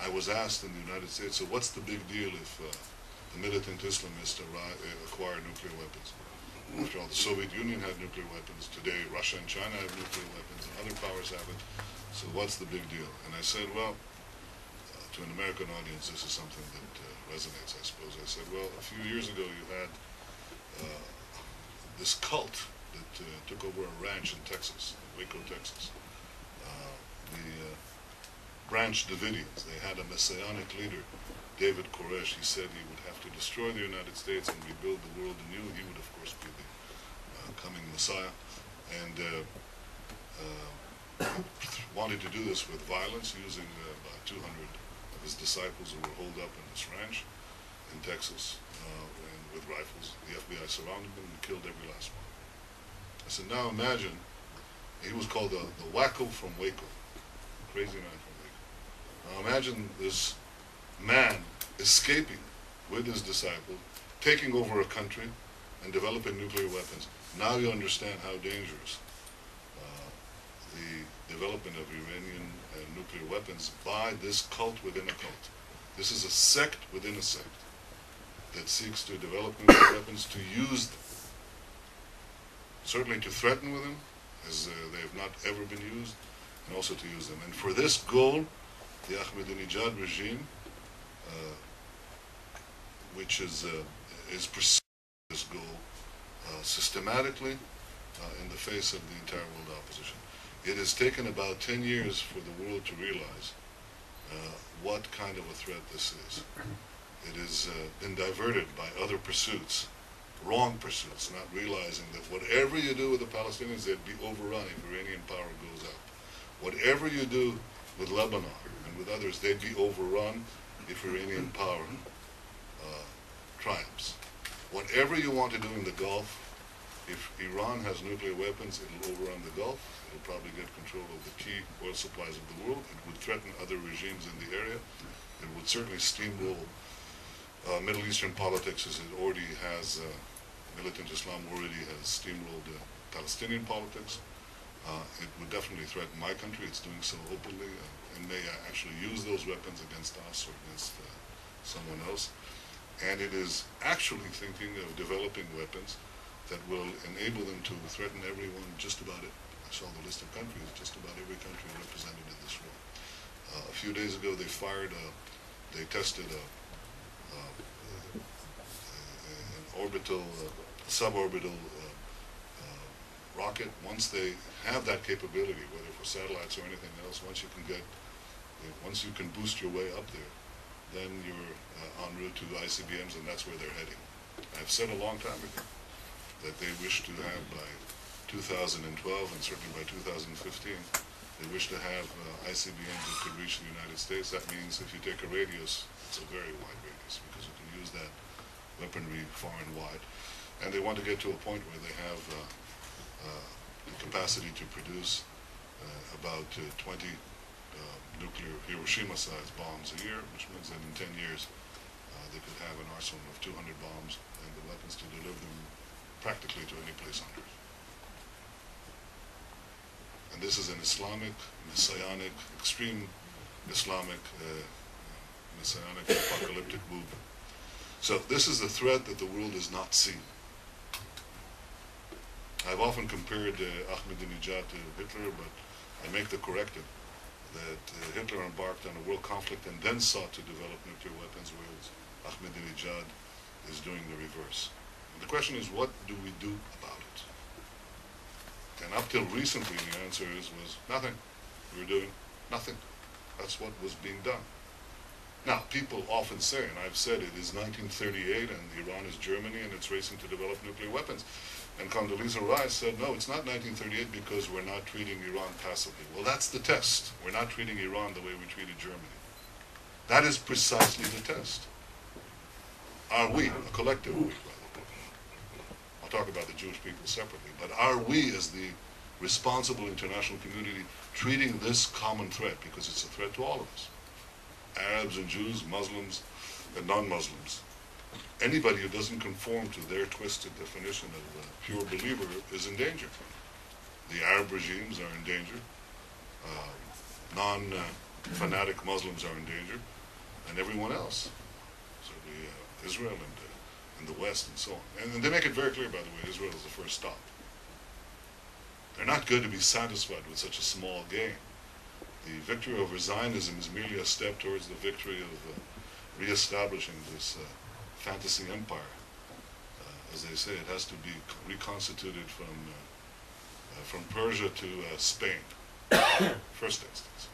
I was asked in the United States, so what's the big deal if the militant Islamists acquire nuclear weapons? After all, the Soviet Union had nuclear weapons. Today, Russia and China have nuclear weapons, and other powers have it. So what's the big deal? And I said, well, to an American audience, this is something that resonates, I suppose. I said, well, a few years ago, you had this cult that took over a ranch in Texas, Waco, Texas. The Branch Davidians. They had a messianic leader, David Koresh. He said he would have to destroy the United States and rebuild the world anew. He would, of course, be the coming Messiah. And wanted to do this with violence, using about 200 of his disciples who were holed up in this ranch in Texas, and with rifles. The FBI surrounded them and killed every last one. I said, now imagine, he was called the Wacko from Waco, crazy man from Waco. Now imagine this man escaping with his disciples, taking over a country and developing nuclear weapons. Now you understand how dangerous the development of Iranian nuclear weapons by this cult within a cult. This is a sect within a sect that seeks to develop nuclear weapons, to use them. Certainly to threaten with them, as they have not ever been used, and also to use them. And for this goal, the Ahmadinejad regime, which is pursuing this goal systematically in the face of the entire world opposition. It has taken about 10 years for the world to realize what kind of a threat this is. It has been diverted by other pursuits, wrong pursuits, not realizing that whatever you do with the Palestinians, they'd be overrun if Iranian power goes up. Whatever you do with Lebanon and with others, they'd be overrun if Iranian power triumphs. Whatever you want to do in the Gulf, if Iran has nuclear weapons, it'll overrun the Gulf. It'll probably get control of the key oil supplies of the world. It would threaten other regimes in the area. It would certainly steamroll Middle Eastern politics, as it already has. Militant Islam already has steamrolled Palestinian politics. It would definitely threaten my country. It's doing so openly, and may actually use those weapons against us or against someone else. And it is actually thinking of developing weapons that will enable them to threaten everyone, just about it. I saw the list of countries, just about every country represented in this war. A few days ago, they tested an orbital, suborbital rocket. Once they have that capability, whether for satellites or anything else, once you can boost your way up there, then you're en route to ICBMs, and that's where they're heading. I've said a long time ago that they wish to have by 2012, and certainly by 2015, they wish to have ICBMs that could reach the United States. That means if you take a radius, it's a very wide radius, because you can use that weaponry far and wide. And they want to get to a point where they have the capacity to produce about 20 nuclear Hiroshima-sized bombs a year, which means that in 10 years they could have an arsenal of 200 bombs and the weapons to deliver them practically to any place on earth. And this is an Islamic, messianic, extreme Islamic, messianic, apocalyptic movement. So this is a threat that the world has not seen. I've often compared Ahmadinejad to Hitler, but I make the corrective that Hitler embarked on a world conflict and then sought to develop nuclear weapons, whereas Ahmadinejad is doing the reverse. And the question is, what do we do about it? And up till recently, the answer was nothing. We were doing nothing. That's what was being done. Now, people often say, and I've said it is 1938 and Iran is Germany and it's racing to develop nuclear weapons. And Condoleezza Rice said, no, it's not 1938 because we're not treating Iran passively. Well, that's the test. We're not treating Iran the way we treated Germany. That is precisely the test. Are we, a collective we, rather, I'll talk about the Jewish people separately, but are we, as the responsible international community, treating this common threat, because it's a threat to all of us, Arabs and Jews, Muslims and non-Muslims. Anybody who doesn't conform to their twisted definition of a pure believer is in danger. The Arab regimes are in danger. fanatic Muslims are in danger, and everyone else. So Israel and the West and so on. And they make it very clear, by the way, Israel is the first stop. They're not going to be satisfied with such a small gain. The victory over Zionism is merely a step towards the victory of re-establishing this fantasy empire. As they say, it has to be reconstituted from Persia to Spain, first instance.